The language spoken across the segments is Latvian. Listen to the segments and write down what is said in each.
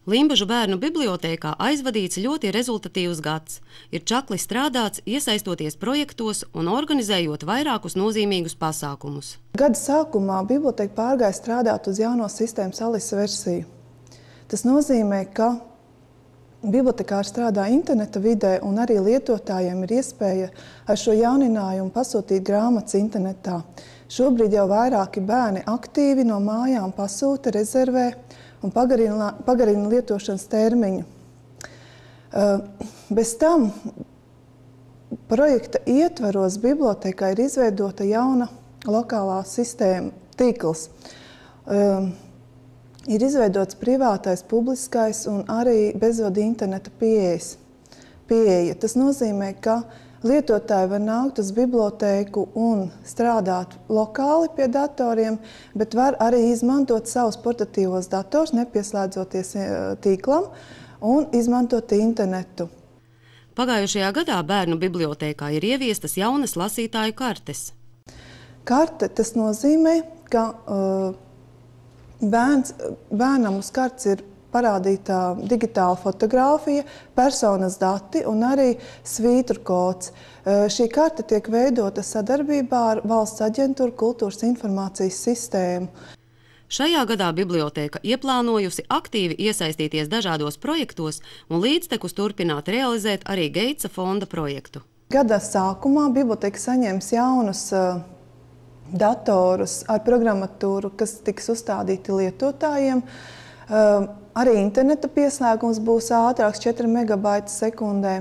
Limbažu bērnu bibliotēkā aizvadīts ļoti rezultatīvs gads. Ir čakli strādāts, iesaistoties projektos un organizējot vairākus nozīmīgus pasākumus. Gada sākumā biblioteka pārgāja strādāt uz jauno sistēmas Alice versiju. Tas nozīmē, ka bibliotekāri strādā interneta vidē un arī lietotājiem ir iespēja ar šo jauninājumu pasūtīt grāmatas internetā. Šobrīd jau vairāki bērni aktīvi no mājām pasūta, rezervē un pagarina lietošanas termiņu. Bez tam projekta ietvaros bibliotekā ir izveidota jauna lokālā sistēma tīkls. Ir izveidots privātais, publiskais un arī bezvadu interneta pieeja. Tas nozīmē, ka lietotāji var nākt uz bibliotēku un strādāt lokāli pie datoriem, bet var arī izmantot savus portatīvos dators, nepieslēdzoties tīklam un izmantot internetu. Pagājušajā gadā bērnu bibliotēkā ir ieviestas jaunas lasītāju kartes. Karte tas nozīmē, ka bērnam uz kartes ir parādīta digitāla fotogrāfija, personas dati un arī svītru kods. Šī karte tiek veidota sadarbībā ar Valsts aģentūru Kultūras informācijas sistēmu. Šajā gadā bibliotēka ieplānojusi aktīvi iesaistīties dažādos projektos un līdztekus turpināt realizēt arī Geitsa fonda projektu. Gada sākumā biblioteka saņems jaunus datorus ar programmatūru, kas tiks uzstādīti lietotājiem. Arī interneta pieslēgums būs ātrāks 4 megabaiti sekundē.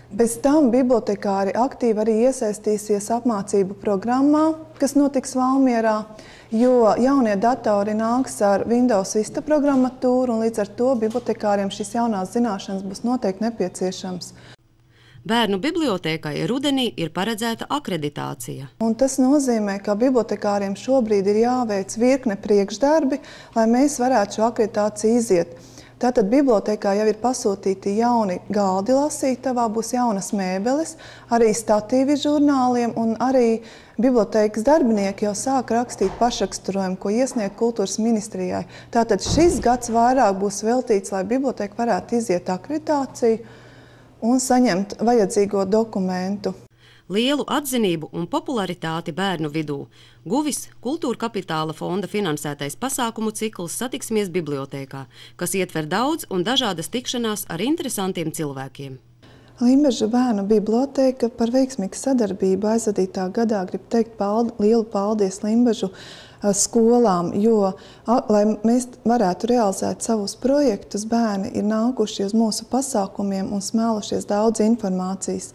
Bez tam bibliotekāri aktīvi arī iesaistīsies apmācību programmā, kas notiks Valmierā, jo jaunie datori nāks ar Windows Vista programmatūru, un līdz ar to bibliotekāriem šīs jaunās zināšanas būs noteikti nepieciešams. Bērnu bibliotēkai rudenī ir paredzēta akreditācija. Un tas nozīmē, ka bibliotekāriem šobrīd ir jāveic virkne priekšdarbi, lai mēs varētu šo akreditāciju iziet. Tātad bibliotekā jau ir pasūtīti jauni galdi lasītavā, būs jaunas mēbeles, arī statīvi žurnāliem, un arī bibliotēkas darbinieki jau sāk rakstīt pašraksturojumu, ko iesniegt Kultūras ministrijai. Tātad šis gads vairāk būs veltīts, lai biblioteka varētu iziet akreditāciju un saņemt vajadzīgo dokumentu. Lielu atzinību un popularitāti bērnu vidū guvis Kultūra Kapitāla fonda finansētais pasākumu cikls Satiksmies bibliotēkā, kas ietver daudz un dažādas tikšanās ar interesantiem cilvēkiem. Limbažu bērnu bibliotēka par veiksmīgu sadarbību aizvadītā gadā grib teikt lielu paldies Limbažu skolām, jo, lai mēs varētu realizēt savus projektus, bērni ir nākuši uz mūsu pasākumiem un smēlušies daudz informācijas.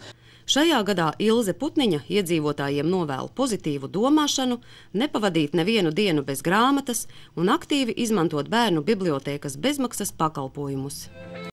Šajā gadā Ilze Putniņa iedzīvotājiem novēl pozitīvu domāšanu, nepavadīt nevienu dienu bez grāmatas un aktīvi izmantot bērnu bibliotēkas bezmaksas pakalpojumus.